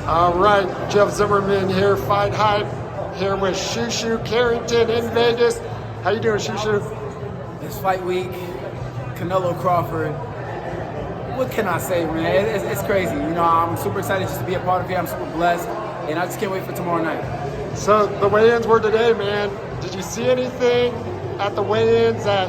All right, Jeff Zimmerman here, Fight Hype, here with Shu Shu Carrington in Vegas. How you doing, Shu Shu? It's fight week, Canelo-Crawford. What can I say, man? It's crazy. You know, I'm super excited just to be a part of it. I'm super blessed, and I just can't wait for tomorrow night. So the weigh-ins were today, man. Did you see anything at the weigh-ins that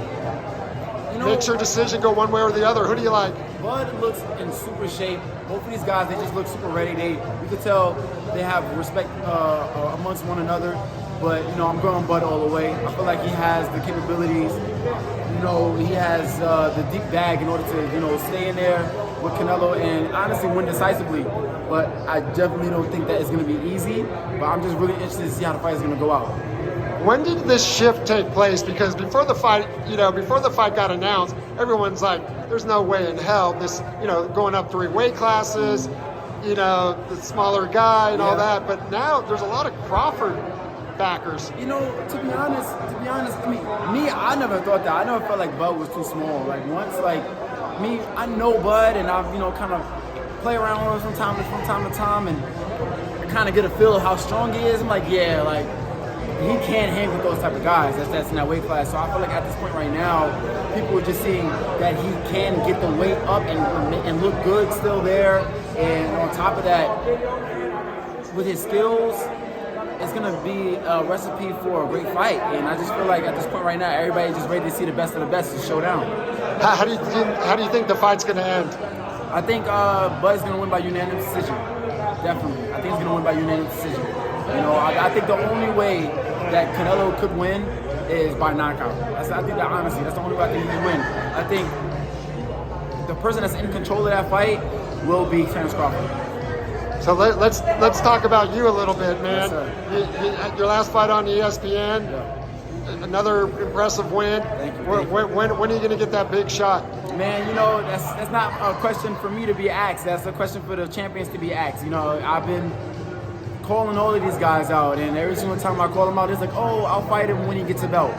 makes your decision go one way or the other? Who do you like? Bud looks in super shape. Both of these guys, they just look super ready. You could tell they have respect amongst one another. But, you know, I'm going Bud all the way. I feel like he has the capabilities. You know, he has the deep bag in order to, you know, stay in there with Canelo and honestly win decisively. But I definitely don't think that it's going to be easy. But I'm just really interested to see how the fight is going to go out. When did this shift take place? Because before the fight, before the fight got announced, everyone's like, there's no way in hell this, going up 3 weight classes, the smaller guy and all that. But now there's a lot of Crawford backers. You know, to be honest, I mean, I never thought that. I never felt like Bud was too small. Like once, I know Bud and I've, kind of play around with him from time to time and I kind of get a feel of how strong he is. I'm like, yeah, like, he can't hang with those type of guys that's in that weight class. So I feel like at this point right now, people are just seeing that he can get the weight up and look good still there. And on top of that, with his skills, it's gonna be a recipe for a great fight. And I just feel like at this point right now, everybody's just ready to see the best of the best to show down. How do you think the fight's gonna end? I think Bud's gonna win by unanimous decision. Definitely, I think he's gonna win by unanimous decision. I think the only way that Canelo could win is by knockout. I think that honestly, that's the only way I think he can win. I think the person that's in control of that fight will be Canelo-Crawford. So let's talk about you a little bit, man. Yes, your last fight on ESPN, another impressive win. Thank you. When are you going to get that big shot? Man, that's not a question for me to be asked. That's a question for the champions to be asked. I've been calling all of these guys out, and every single time I call them out, it's like, oh, I'll fight him when he gets a belt.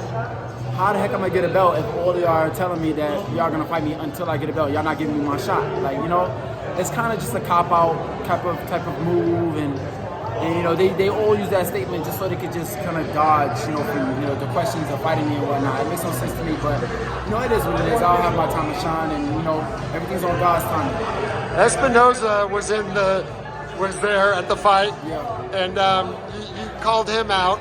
How the heck am I gonna get a belt if all of y'all are telling me that y'all gonna fight me until I get a belt? Y'all not giving me my shot. It's kind of just a cop-out type of move, and they all use that statement just so they could just kind of dodge, the questions of fighting me and whatnot. It makes no sense to me, but it is what it is. I'll have my time to shine, and everything's on God's time. Espinoza was there at the fight, and you called him out.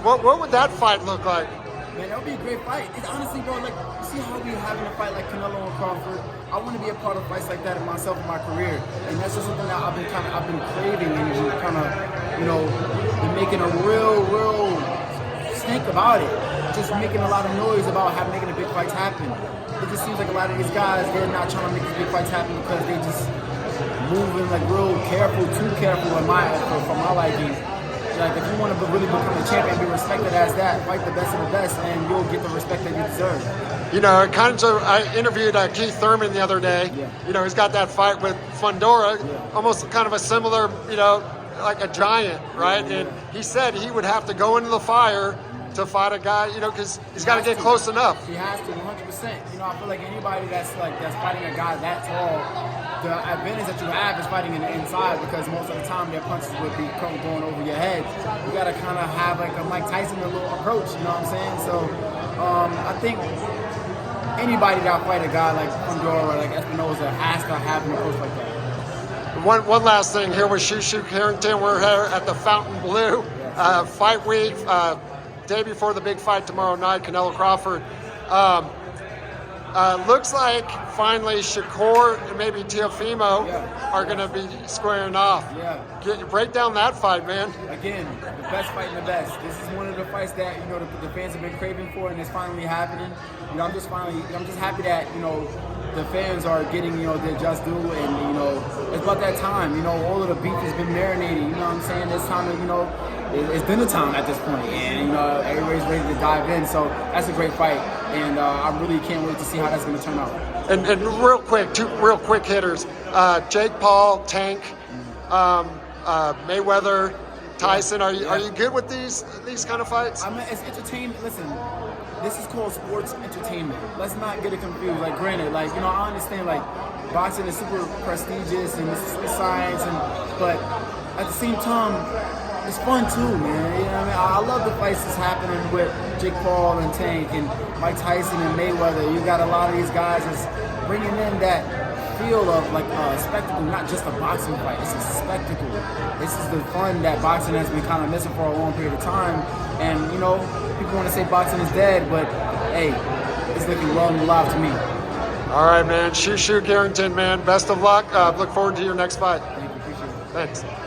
What would that fight look like? Man, that would be a great fight. It's honestly, bro, you see how we having a fight like Canelo and Crawford? I want to be a part of fights like that in myself in my career, and that's just something that I've been craving, and just kind of, been making a real stink about it. Just making a lot of noise about making the big fights happen. It just seems like a lot of these guys, they're not trying to make these big fights happen because they just moving real careful, too careful for my liking. Like if you want to really become a champion, be respected as that, fight the best of the best, and you'll get the respect that you deserve. I interviewed Keith Thurman the other day. He's got that fight with Fundora, almost kind of a similar, like a giant, right? And he said he would have to go into the fire to fight a guy, because he's got to get close enough. He has to, 100%. I feel like anybody that's fighting a guy that tall, the advantage that you have is fighting in the inside because most of the time their punches would be going over your head. You got to kind of have like a Mike Tyson a little approach, you know what I'm saying? So I think anybody that fight a guy like Fundora or like Espinoza has to have an approach like that. One last thing here with Shu Shu Carrington. We're here at the Fountain Blue fight week, day before the big fight tomorrow night, Canelo-Crawford. Looks like finally Shakur and maybe Teofimo are going to be squaring off. Break down that fight, man. Again, the best fight in the best. This is one of the fights that the fans have been craving for, and it's finally happening. I'm just happy that the fans are getting their just due, and it's about that time. All of the beef has been marinating. You know what I'm saying? It's time to it's dinner time at this point, and everybody's ready to dive in. So that's a great fight, and I really can't wait to see how that's going to turn out. And real quick, 2 real quick hitters: Jake Paul, Tank, Mayweather, Tyson. Are you good with these kind of fights? I mean, it's entertainment. Listen, this is called sports entertainment. Let's not get it confused. Like, granted, like, you know, I understand, like, boxing is super prestigious and this is sweet science, but at the same time, it's fun too, man. You know what I mean? I love the fights that's happening with Jake Paul and Tank and Mike Tyson and Mayweather. You got a lot of these guys that's bringing in that feel of like a spectacle, not just a boxing fight. It's a spectacle. This is the fun that boxing has been kind of missing for a long period of time. And you know, people want to say boxing is dead, but hey, it's looking well and alive to me. All right, man. Shu Shu Carrington, man. Best of luck. Look forward to your next fight. Thank you. Appreciate it. Thanks.